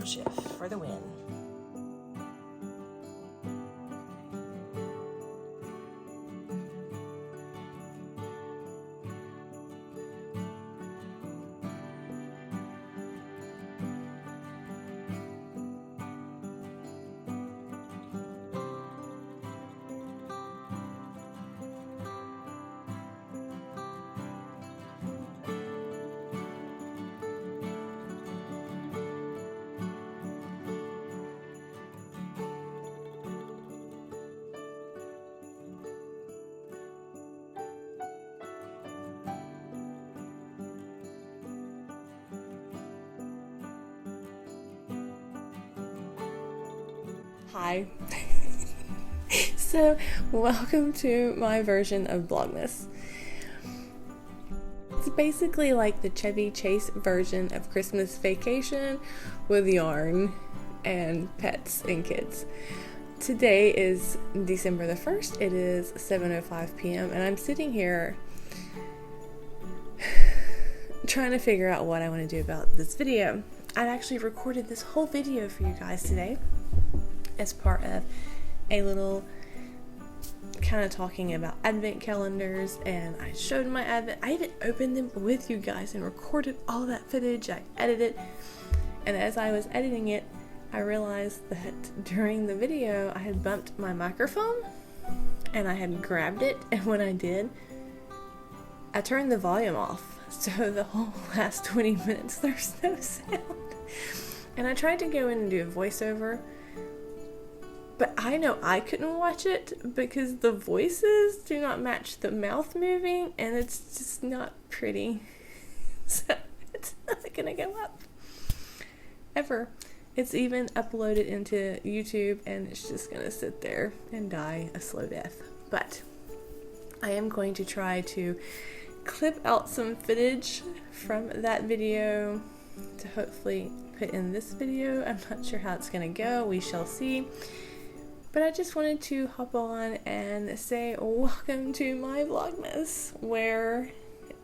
third shift for the win. Hi. So, welcome to my version of Vlogmas. It's basically like the Chevy Chase version of Christmas Vacation with yarn and pets and kids. Today is December the 1st. It is 7:05 p.m. and I'm sitting here trying to figure out what I want to do about this video. I actually recorded this whole video for you guys today as part of a little kind of talking about advent calendars, and I showed my advent. I even opened them with you guys and recorded all that footage. I edited it, and as I was editing it, I realized that during the video I had bumped my microphone and I had grabbed it, and when I did, I turned the volume off, so the whole last 20 minutes there's no sound. And I tried to go in and do a voiceover, but I know I couldn't watch it because the voices do not match the mouth moving, and it's just not pretty. So it's not gonna go up ever. It's even uploaded into YouTube, and it's just gonna sit there and die a slow death. But I am going to try to clip out some footage from that video to hopefully put in this video. I'm not sure how it's gonna go. We shall see. But I just wanted to hop on and say welcome to my Vlogmas, where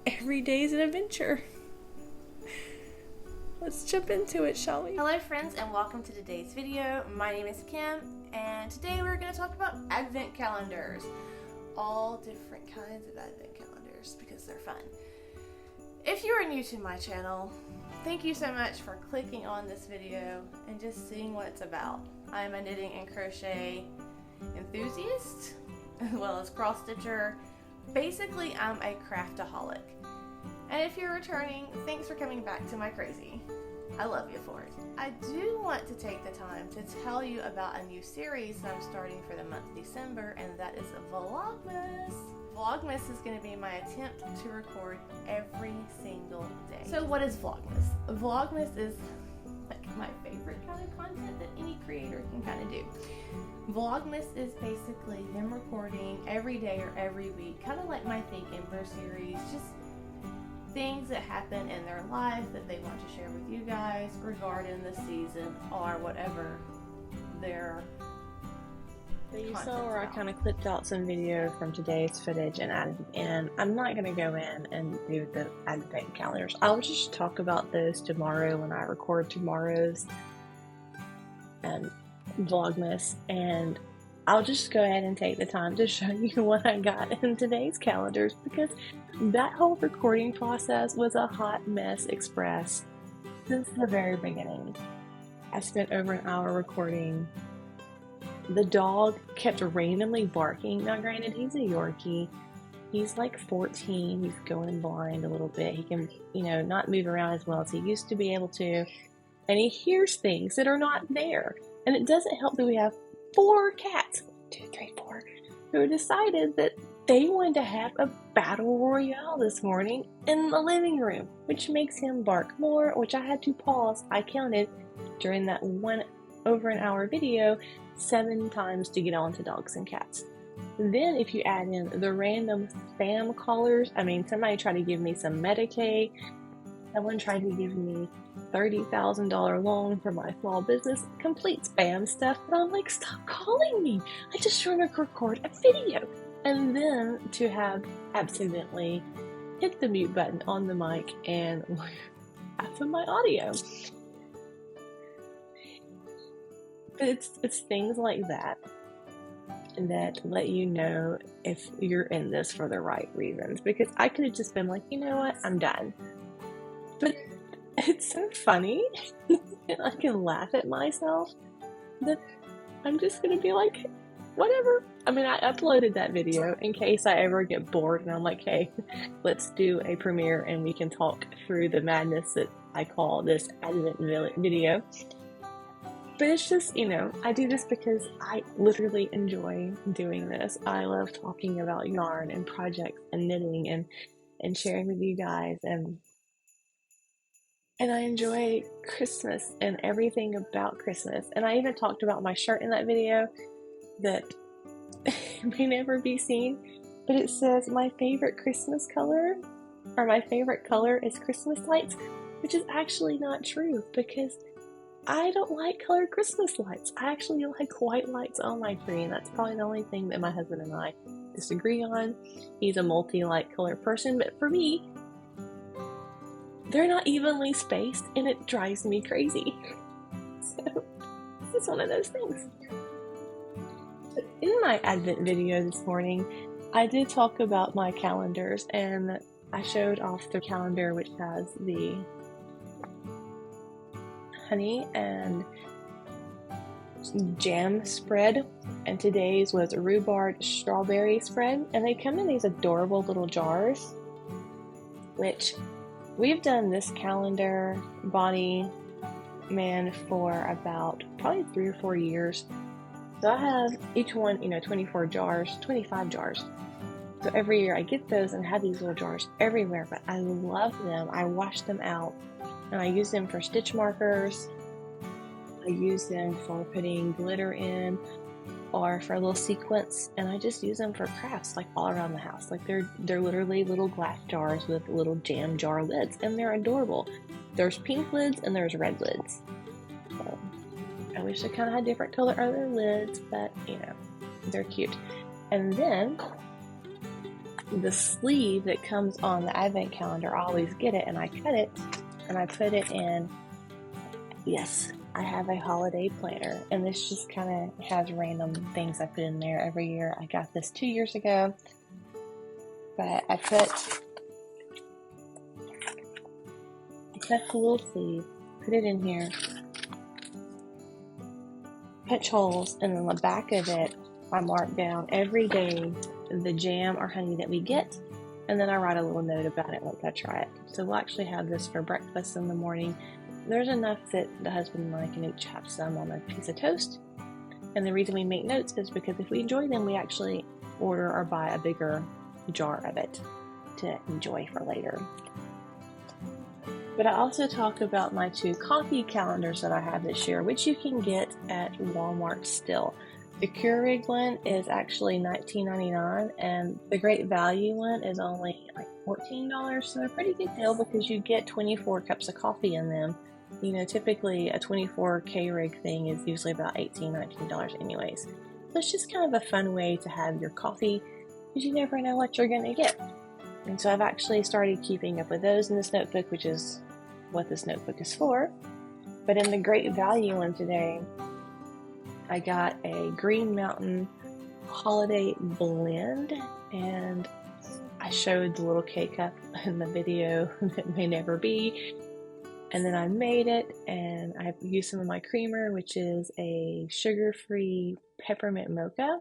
every day is an adventure. Let's jump into it, shall we? Hello friends, and welcome to today's video. My name is Kim, and today we're going to talk about advent calendars. All different kinds of advent calendars because they're fun. If you are new to my channel, thank you so much for clicking on this video and just seeing what it's about. I'm a knitting and crochet enthusiast, as well as cross stitcher. Basically, I'm a craftaholic. And if you're returning, thanks for coming back to my crazy. I love you for it. I do want to take the time to tell you about a new series that I'm starting for the month of December, and that is Vlogmas. Vlogmas is going to be my attempt to record every single day. So what is Vlogmas? Vlogmas is like my favorite kind of content that any creator can kind of do. Vlogmas is basically them recording every day or every week, kind of like my Think Ember series, just things that happen in their life that they want to share with you guys regarding the season or whatever their You saw where I kind of clipped out some video from today's footage and added it in. I'm not going to go in and do the advent calendars. I'll just talk about those tomorrow when I record tomorrow's Vlogmas, and I'll just go ahead and take the time to show you what I got in today's calendars, because that whole recording process was a hot mess express since the very beginning. I spent over an hour recording. The dog kept randomly barking. Now granted, he's a Yorkie. He's like 14. He's going blind a little bit. He can, not move around as well as he used to be able to. And he hears things that are not there. And it doesn't help that we have 4 cats, 2, 3, 4, who decided that they wanted to have a battle royale this morning in the living room, which makes him bark more, which I had to pause. I counted during that over an hour video 7 times to get on to dogs and cats. Then if you add in the random spam callers, somebody tried to give me some Medicaid, someone tried to give me $30,000 loan for my small business, complete spam stuff, but I'm like, stop calling me, I just want to record a video. And then to have accidentally hit the mute button on the mic and half of my audio. But it's things like that that let you know if you're in this for the right reasons. Because I could have just been like, you know what, I'm done. But it's so funny, and I can laugh at myself that I'm just gonna be like, whatever. I mean, I uploaded that video in case I ever get bored and I'm like, hey, let's do a premiere and we can talk through the madness that I call this Advent video. But it's just, I do this because I literally enjoy doing this. I love talking about yarn and projects and knitting and sharing with you guys. And I enjoy Christmas and everything about Christmas. And I even talked about my shirt in that video that may never be seen. But it says my favorite Christmas color, or my favorite color is Christmas lights, which is actually not true because I don't like colored Christmas lights. I actually like white lights on my tree, and that's probably the only thing that my husband and I disagree on. He's a multi-light color person, but for me, they're not evenly spaced, and it drives me crazy. So, it's one of those things. But in my Advent video this morning, I did talk about my calendars, and I showed off the calendar which has the honey and jam spread, and today's was a rhubarb strawberry spread, and they come in these adorable little jars, which we've done this calendar, Bonnie Man, for about probably 3 or 4 years. So I have each one, 24 jars, 25 jars. So every year I get those and have these little jars everywhere, but I love them. I wash them out and I use them for stitch markers. I use them for putting glitter in or for a little sequence, and I just use them for crafts like all around the house. Like they're literally little glass jars with little jam jar lids, and they're adorable. There's pink lids and there's red lids. So I wish I kind of had different color other lids, but they're cute. And then the sleeve that comes on the advent calendar, I always get it and I cut it and I put it in. Yes, I have a holiday planner, and this just kind of has random things I put in there every year. I got this 2 years ago, but I put the little sleeve, put it in here, punch holes, and then the back of it, I mark down every day the jam or honey that we get, and then I write a little note about it once I try it. So we'll actually have this for breakfast in the morning. There's enough that the husband and I can each have some on a piece of toast. And the reason we make notes is because if we enjoy them, we actually order or buy a bigger jar of it to enjoy for later. But I also talk about my 2 coffee calendars that I have this year, which you can get at Walmart still. The Keurig one is actually $19.99, and the Great Value one is only like $14, so a pretty good deal because you get 24 cups of coffee in them. Typically a 24 Keurig thing is usually about $18, $19 anyways. So it's just kind of a fun way to have your coffee because you never know what you're going to get. And so I've actually started keeping up with those in this notebook, which is what this notebook is for. But in the Great Value one today, I got a Green Mountain holiday blend, and I showed the little K-cup in the video that may never be. And then I made it, and I used some of my creamer, which is a sugar-free peppermint mocha.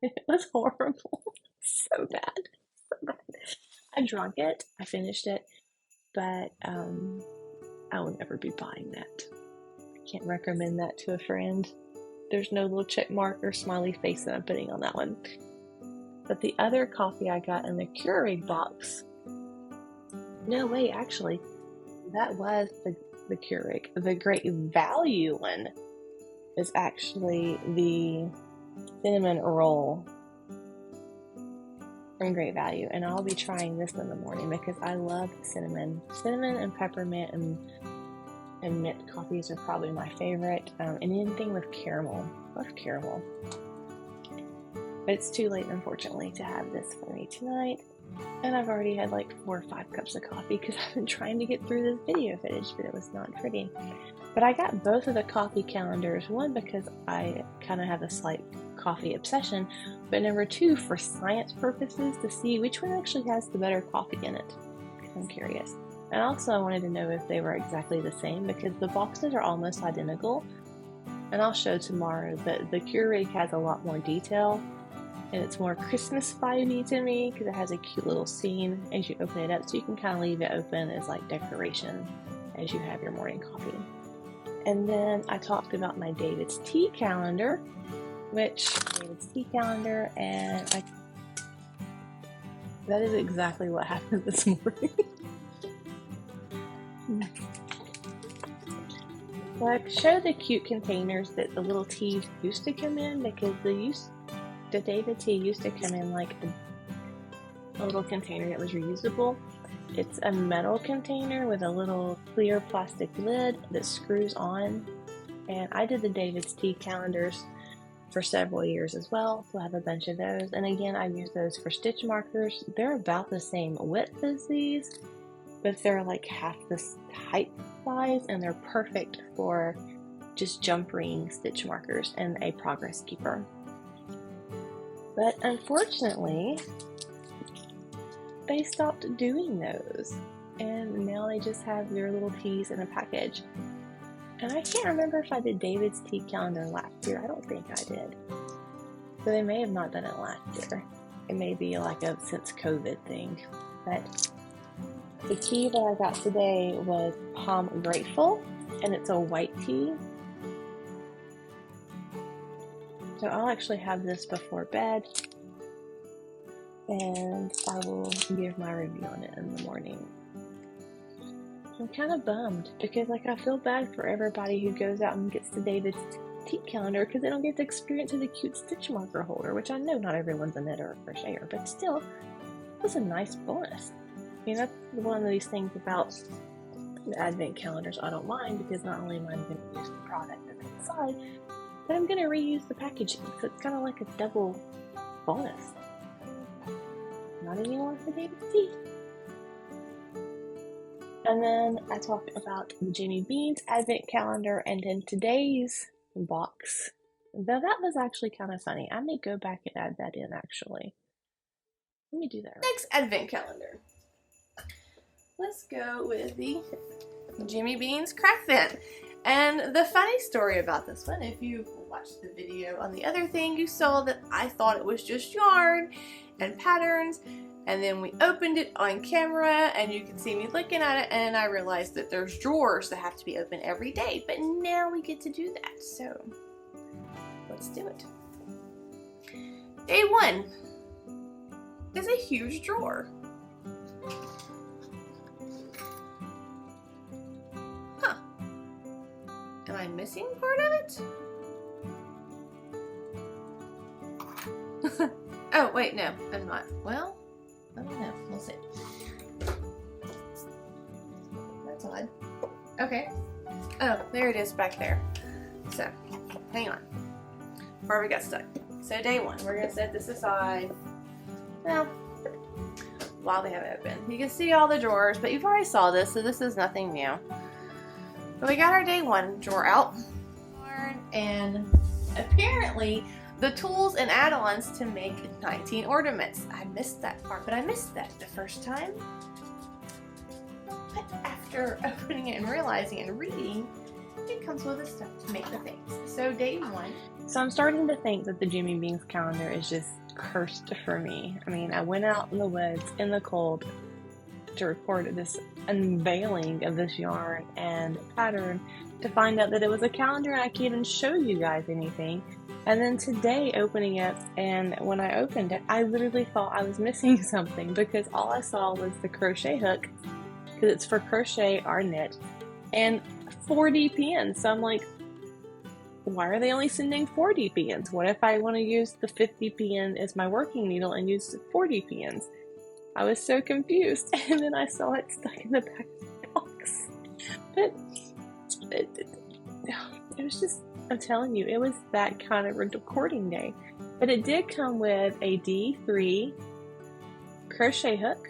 It was horrible. So bad. I drank it. I finished it. But I will never be buying that. I can't recommend that to a friend. There's no little check mark or smiley face that I'm putting on that one. But the other coffee I got in the Keurig box... No, wait, actually... That was the Keurig. The Great Value one is actually the cinnamon roll from Great Value, and I'll be trying this in the morning because I love cinnamon. Cinnamon and peppermint and mint coffees are probably my favorite, and anything with caramel. I love caramel. But it's too late, unfortunately, to have this for me tonight. And I've already had like 4 or 5 cups of coffee because I've been trying to get through this video footage, but it was not pretty. But I got both of the coffee calendars, one because I kind of have a slight coffee obsession, but number two for science purposes to see which one actually has the better coffee in it, because I'm curious. And also I wanted to know if they were exactly the same, because the boxes are almost identical, and I'll show tomorrow that the Keurig has a lot more detail, and it's more Christmas vibey to me because it has a cute little scene as you open it up, so you can kind of leave it open as like decoration as you have your morning coffee. And then I talked about my David's tea calendar, and that is exactly what happened this morning. So I show the cute containers that the little teas used to come in, because the David tea used to come in like a little container that was reusable. It's a metal container with a little clear plastic lid that screws on, and I did the David's tea calendars for several years as well, so I have a bunch of those. And again, I use those for stitch markers. They're about the same width as these, but they're like half this height size, and they're perfect for just jump ring stitch markers and a progress keeper. But unfortunately, they stopped doing those, and now they just have their little teas in a package. And I can't remember if I did David's tea calendar last year. I don't think I did. So they may have not done it last year. It may be like a since COVID thing. But the tea that I got today was Palm Grateful, and it's a white tea. So I'll actually have this before bed, and I will give my review on it in the morning. I'm kind of bummed because I feel bad for everybody who goes out and gets the David's tea calendar, because they don't get to experience the cute stitch marker holder, which I know not everyone's a knitter or crocheter, but still, it was a nice bonus. I mean, that's one of these things about the advent calendars I don't mind, because not only am I going to use the product that's inside, but I'm going to reuse the packaging, so it's kind of like a double bonus. Not anymore for David's tea. And then I talked about the Jimmy Beans advent calendar, and in today's box, though that was actually kind of funny. I may go back and add that in, actually. Let me do that. Next advent calendar. Let's go with the Jimmy Beans craft bin. And the funny story about this one, if you watched the video on the other thing, you saw that I thought it was just yarn and patterns. And then we opened it on camera, and you can see me looking at it, and I realized that there's drawers that have to be open every day. But now we get to do that, so let's do it. Day one is a huge drawer. Huh. Am I missing part of it? Oh, wait, no, I'm not. Well, I don't know. We'll see. That's odd. Okay. Oh, there it is back there. So, hang on. Where we got stuck. So, day one, we're going to set this aside. Well, while we have it open. You can see all the drawers, but you've already saw this, so this is nothing new. But we got our day one drawer out. And apparently, the tools and add-ons to make 19 ornaments. I missed that part, but I missed that the first time. But after opening it and realizing and reading, it comes with the stuff to make the things. So day one. So I'm starting to think that the Jimmy Beans calendar is just cursed for me. I mean, I went out in the woods in the cold to record this unveiling of this yarn and pattern to find out that it was a calendar and I can't even show you guys anything. And then today opening it, and when I opened it, I literally thought I was missing something, because all I saw was the crochet hook, because it's for crochet or knit, and 40 pins. So I'm like, why are they only sending 40 pins? What if I want to use the 50 pin as my working needle and use 40 pins? I was so confused, and then I saw it stuck in the back of the box. But it was just, I'm telling you, it was that kind of recording day. But it did come with a D3 crochet hook,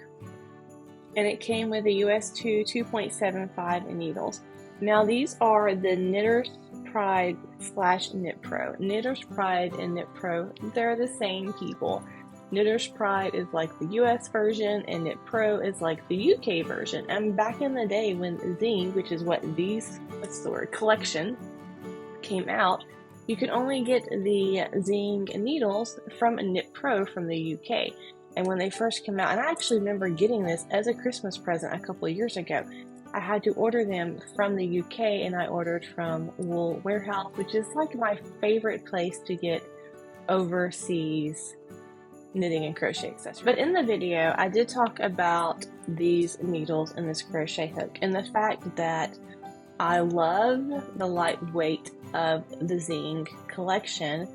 and it came with a US 2 2.75 needles. Now these are the Knitter's Pride / Knit Pro. Knitter's Pride and Knit Pro, they're the same people. Knitter's Pride is like the US version and Knit Pro is like the UK version. And back in the day when Zing, which is what these, collection came out, you could only get the Zing needles from Knit Pro from the UK. And when they first came out, and I actually remember getting this as a Christmas present a couple of years ago, I had to order them from the UK, and I ordered from Wool Warehouse, which is like my favorite place to get overseas knitting and crochet accessories. But in the video, I did talk about these needles and this crochet hook, and the fact that I love the lightweight of the Zing collection,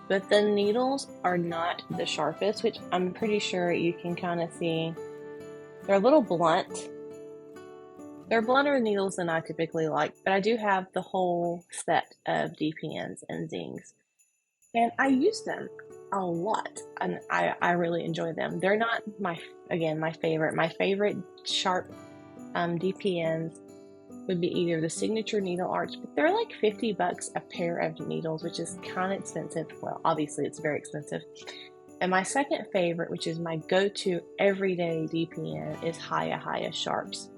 but the needles are not the sharpest, which I'm pretty sure you can kind of see. They're a little blunt. They're blunter needles than I typically like, but I do have the whole set of DPNs and Zings, and I use them a lot, and I really enjoy them. They're not my favorite. My favorite sharp DPNs would be either the Signature Needle Arts, but they're like $50 a pair of needles, which is kind of expensive. Well, obviously it's very expensive. And my second favorite, which is my go-to everyday DPN, is Hiya Sharps,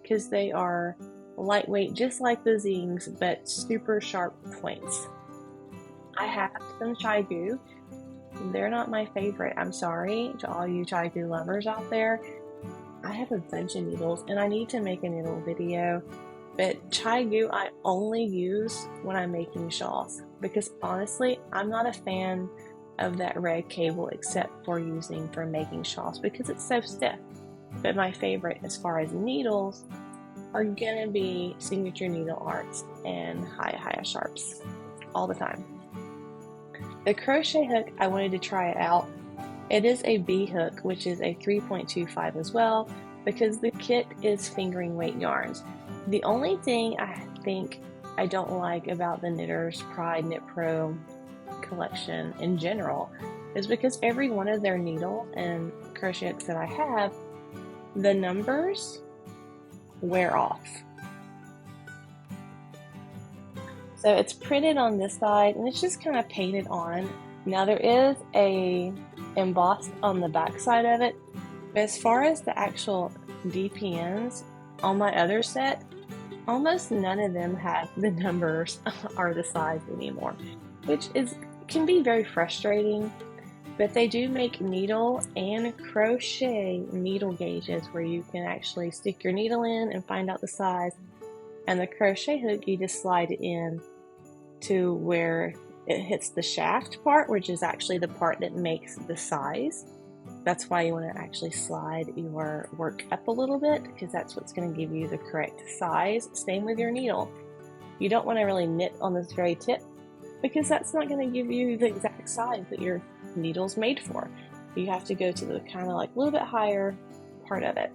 because they are lightweight, just like the Zings, but super sharp points. I have some Chai-Gu. They're not my favorite. I'm sorry to all you Chai-Gu lovers out there. I have a bunch of needles, and I need to make a needle video. But Chai-Gu I only use when I'm making shawls, because honestly, I'm not a fan of that red cable except for using for making shawls because it's so stiff. But my favorite as far as needles are gonna be Signature Needle Arts and Hiya Sharps all the time. The crochet hook, I wanted to try it out. It is a B hook, which is a 3.25 as well, because the kit is fingering weight yarns. The only thing I think I don't like about the Knitter's Pride Knit Pro collection in general is because every one of their needle and crochet hooks that I have, the numbers wear off. So it's printed on this side and it's just kind of painted on. Now there is a embossed on the back side of it, but as far as the actual DPNs on my other set, almost none of them have the numbers or the size anymore, which can be very frustrating. But they do make needle and crochet needle gauges where you can actually stick your needle in and find out the size, and the crochet hook you just slide it in to where it hits the shaft part, which is actually the part that makes the size. That's why you want to actually slide your work up a little bit, because that's what's going to give you the correct size. Same with your needle. You don't want to really knit on this very tip, because that's not going to give you the exact size that your needle's made for. You have to go to the kind of like a little bit higher part of it.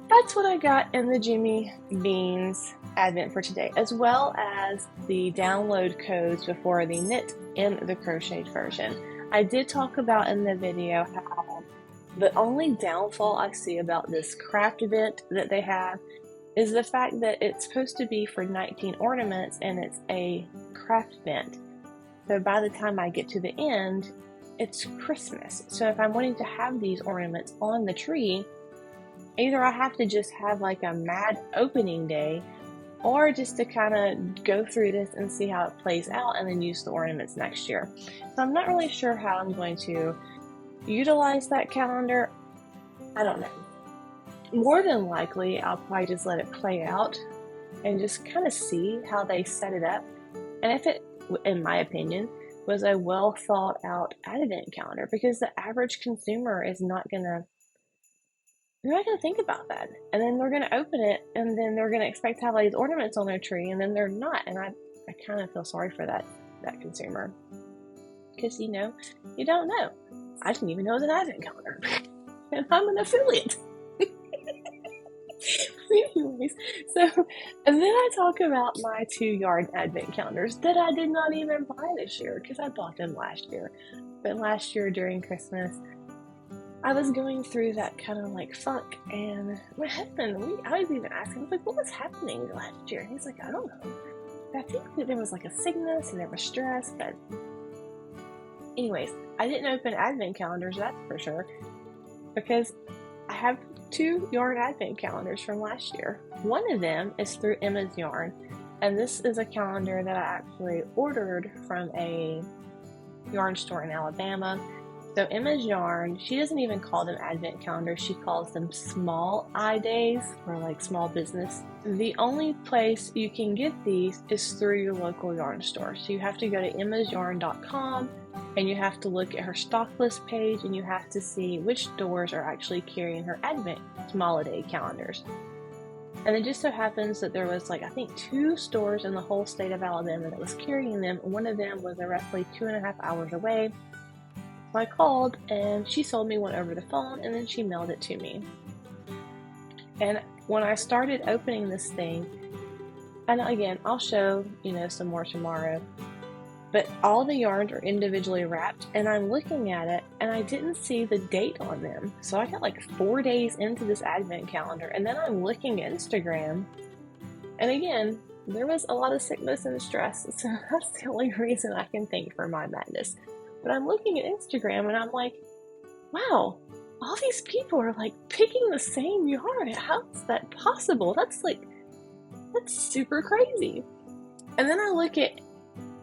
That's what I got in the Jimmy Beans Advent for today, as well as the download codes before the knit in the crocheted version. I did talk about in the video how the only downfall I see about this craft event that they have is the fact that it's supposed to be for 19 ornaments and it's a craft event. So by the time I get to the end, it's Christmas. So if I'm wanting to have these ornaments on the tree, either I have to just have like a mad opening day, or just to kind of go through this and see how it plays out and then use the ornaments next year. So I'm not really sure how I'm going to utilize that calendar. I don't know. More than likely, I'll probably just let it play out and just kind of see how they set it up. And if it, in my opinion, was a well thought out advent calendar, because the average consumer is not gonna, they're not going to think about that. And then they're going to open it, and then they're going to expect to have all these ornaments on their tree, and then they're not. And I kind of feel sorry for that consumer. Because, you don't know. I didn't even know it was an advent calendar. And I'm an affiliate. Anyways, and then I talk about my 2-yard advent calendars that I did not even buy this year, because I bought them last year. But last year during Christmas, I was going through that kind of like funk, and my husband, I was even asking, I was like, what was happening last year? And he's like, I don't know. I think that there was like a sickness and there was stress, but anyways, I didn't open advent calendars, that's for sure, because I have 2 yarn advent calendars from last year. One of them is through Emma's Yarn, and this is a calendar that I actually ordered from a yarn store in Alabama. So Emma's Yarn, she doesn't even call them advent calendars, she calls them small I days, or like small business. The only place you can get these is through your local yarn store. So you have to go to emmasyarn.com, and you have to look at her stock list page, and you have to see which stores are actually carrying her advent small a day calendars. And it just so happens that there was like, I think 2 stores in the whole state of Alabama that was carrying them. One of them was roughly 2.5 hours away. So I called, and she sold me one over the phone, and then she mailed it to me. And when I started opening this thing, and again, I'll show, some more tomorrow, but all the yarns are individually wrapped, and I'm looking at it, and I didn't see the date on them. So I got like 4 days into this advent calendar, and then I'm looking at Instagram, and again, there was a lot of sickness and stress, so that's the only reason I can think for my madness. But I'm looking at Instagram, and I'm like, wow, all these people are like picking the same yarn. How is that possible? That's super crazy. And then I look at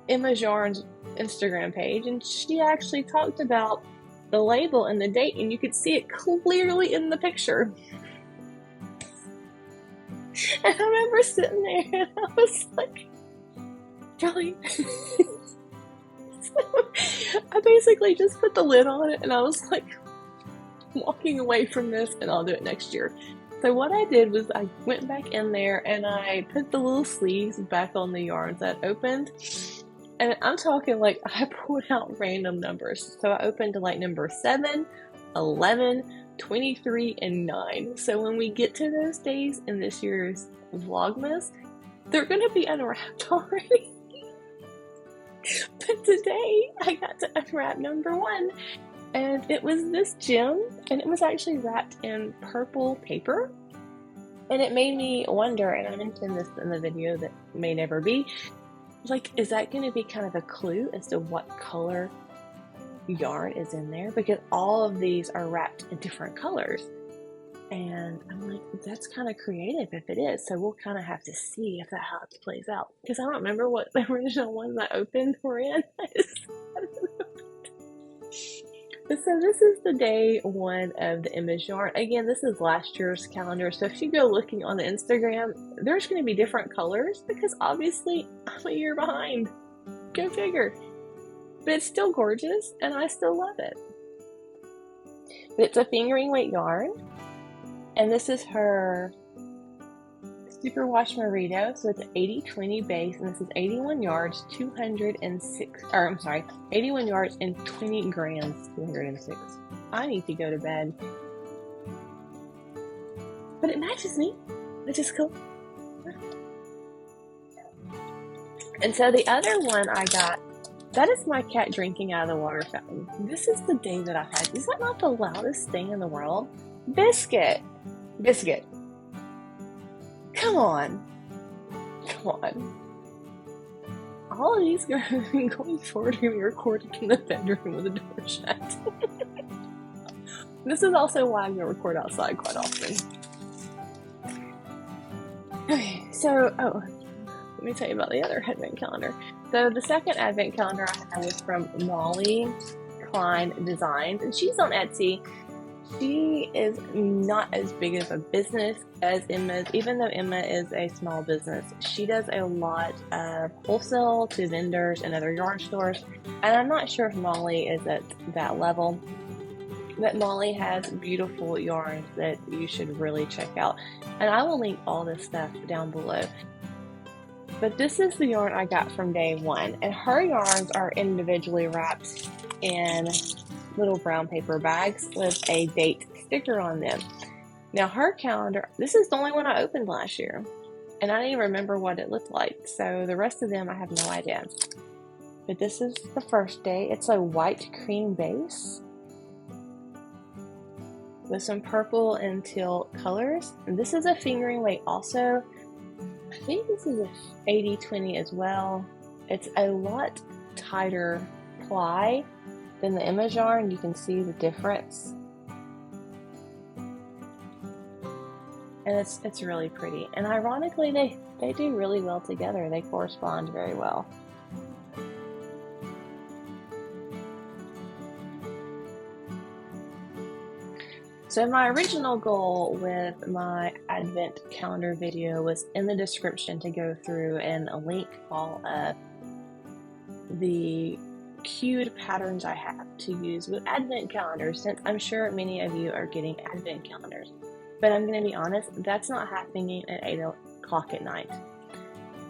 Emma's Yarn's Instagram page, and she actually talked about the label and the date, and you could see it clearly in the picture. And I remember sitting there, and I was like, really? So I basically just put the lid on it, and I was like, walking away from this, and I'll do it next year. So what I did was I went back in there, and I put the little sleeves back on the yarns that opened. And I'm talking like I pulled out random numbers. So I opened to like number 7, 11, 23, and 9. So when we get to those days in this year's Vlogmas, they're going to be unwrapped already. But today I got to unwrap number 1. And it was this gem, and it was actually wrapped in purple paper. And it made me wonder, and I mentioned this in the video that may never be, like, is that going to be kind of a clue as to what color yarn is in there? Because all of these are wrapped in different colors. And I'm like, that's kind of creative if it is. So we'll kind of have to see if that how it plays out. Because I don't remember what the original ones I opened were in. I don't know. So this is the day 1 of the Emma's Yarn. Again, this is last year's calendar. So if you go looking on the Instagram, there's going to be different colors because obviously I'm a year behind. Go figure. But it's still gorgeous, and I still love it. But it's a fingering weight yarn, and this is her Superwash Merino. So it's an 80-20 base, and this is 81 yards, 81 yards and 20 grams, 206. I need to go to bed. But it matches me, which is cool. And so the other one I got, that is my cat drinking out of the water fountain. This is the day that I had. Is that not the loudest thing in the world? Biscuit. Come on. All of these going forward are going to be recorded in the bedroom with the door shut. This is also why I'm going to record outside quite often. Okay, so, let me tell you about the other advent calendar. So the second advent calendar I had was from Molly Klein Designs, and she's on Etsy. She is not as big of a business as Emma's, even though Emma is a small business. She does a lot of wholesale to vendors and other yarn stores, and I'm not sure if Molly is at that level, but Molly has beautiful yarns that you should really check out, and I will link all this stuff down below. But this is the yarn I got from day 1, and her yarns are individually wrapped in little brown paper bags with a date sticker on them. Now her calendar, this is the only one I opened last year, and I didn't even remember what it looked like, so the rest of them I have no idea. But this is the first day. It's a white cream base, with some purple and teal colors. And this is a fingering weight also. I think this is a 80/20 as well. It's a lot tighter ply than the image yarn. You can see the difference. And it's really pretty. And ironically, they do really well together. They correspond very well. So my original goal with my advent calendar video was in the description to go through and link all of the cued patterns I have to use with advent calendars, since I'm sure many of you are getting advent calendars. But I'm going to be honest, that's not happening at 8 o'clock at night.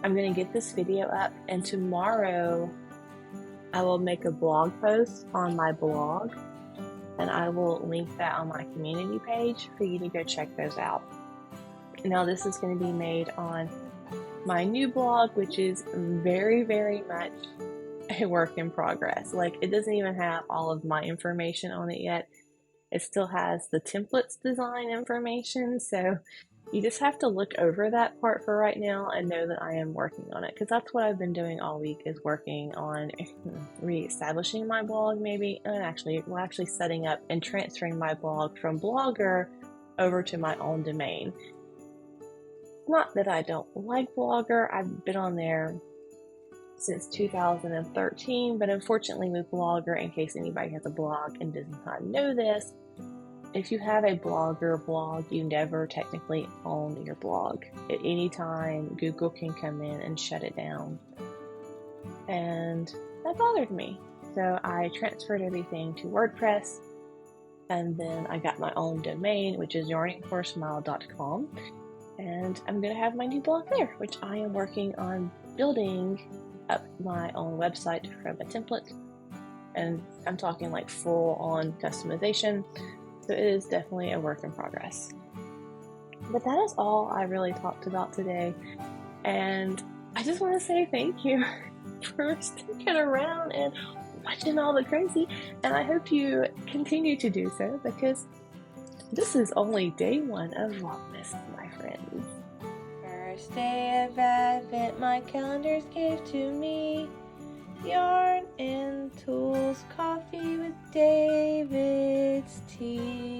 I'm going to get this video up, and tomorrow I will make a blog post on my blog, and I will link that on my community page for you to go check those out. Now this is going to be made on my new blog, which is very, very much a work in progress. Like, it doesn't even have all of my information on it yet. It still has the templates design information, so you just have to look over that part for right now and know that I am working on it, because that's what I've been doing all week, is working on re-establishing my blog, maybe, and actually setting up and transferring my blog from Blogger over to my own domain. Not that I don't like Blogger, I've been on there since 2013, but unfortunately with Blogger, in case anybody has a blog and does not know this, if you have a Blogger blog, you never technically own your blog. At any time, Google can come in and shut it down. And that bothered me. So I transferred everything to WordPress, and then I got my own domain, which is yarningforsmile.com. And I'm going to have my new blog there, which I am working on building up my own website from a template. And I'm talking like full on customization. So it is definitely a work in progress. But that is all I really talked about today. And I just want to say thank you for sticking around and watching all the crazy. And I hope you continue to do so, because this is only day one of Vlogmas, my friends. First day of Advent, my calendars gave to me yarn and tools, coffee with David's tea.